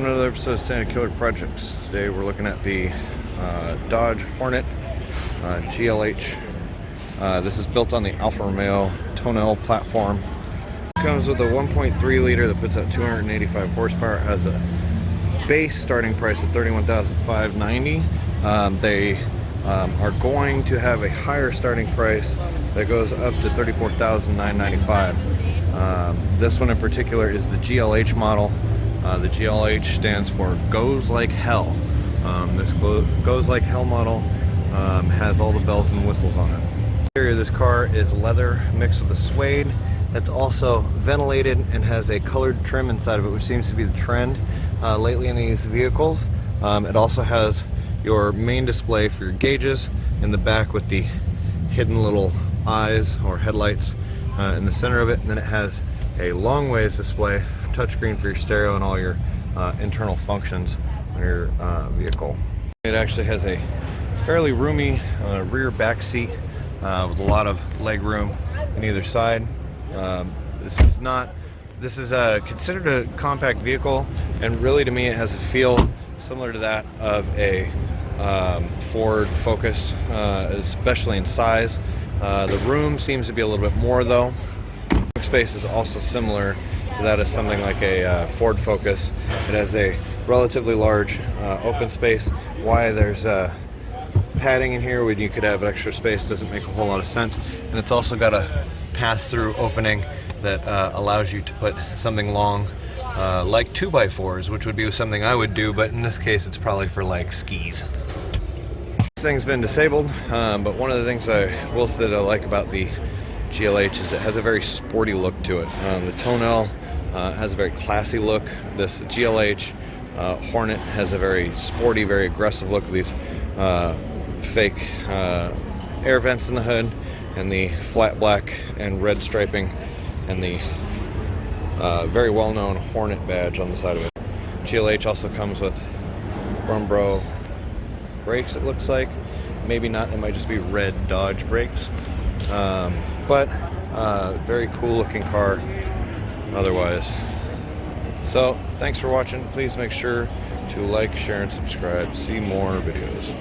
welcome to another episode of Standard Killer Projects. Today we're looking at the Dodge Hornet GLH. This is built on the Alfa Romeo tonneau platform. It comes with a 1.3 liter that puts out 285 horsepower. It has a base starting price of $31,590. They are going to have a higher starting price that goes up to $34,995. This one in particular is the GLH model. The GLH stands for Goes Like Hell. This Goes Like Hell model has all the bells and whistles on it. The interior of this car is leather mixed with a suede. That's also ventilated and has a colored trim inside of it, which seems to be the trend lately in these vehicles. It also has your main display for your gauges in the back with the hidden little eyes or headlights in the center of it, and then it has a long ways display, touchscreen for your stereo and all your internal functions on your vehicle. It actually has a fairly roomy rear back seat with a lot of leg room on either side. This is considered a compact vehicle, and really to me it has a feel similar to that of a Ford Focus, especially in size. The room seems to be a little bit more though. Space is also similar to that of something like a Ford Focus. It has a relatively large open space. Why there's padding in here when you could have extra space doesn't make a whole lot of sense. And it's also got a pass-through opening that allows you to put something long like 2x4s, which would be something I would do, but in this case it's probably for like skis. This thing's been disabled, but one of the things I will say that I like about the GLH is it has a very sporty look to it. The tonneau has a very classy look. This GLH Hornet has a very sporty, very aggressive look with these fake air vents in the hood and the flat black and red striping and the very well-known Hornet badge on the side of it. GLH also comes with Brombro brakes, it looks like. Maybe not, it might just be red Dodge brakes. But very cool looking car otherwise. So thanks for watching. Please make sure to like, share, and subscribe. See more videos.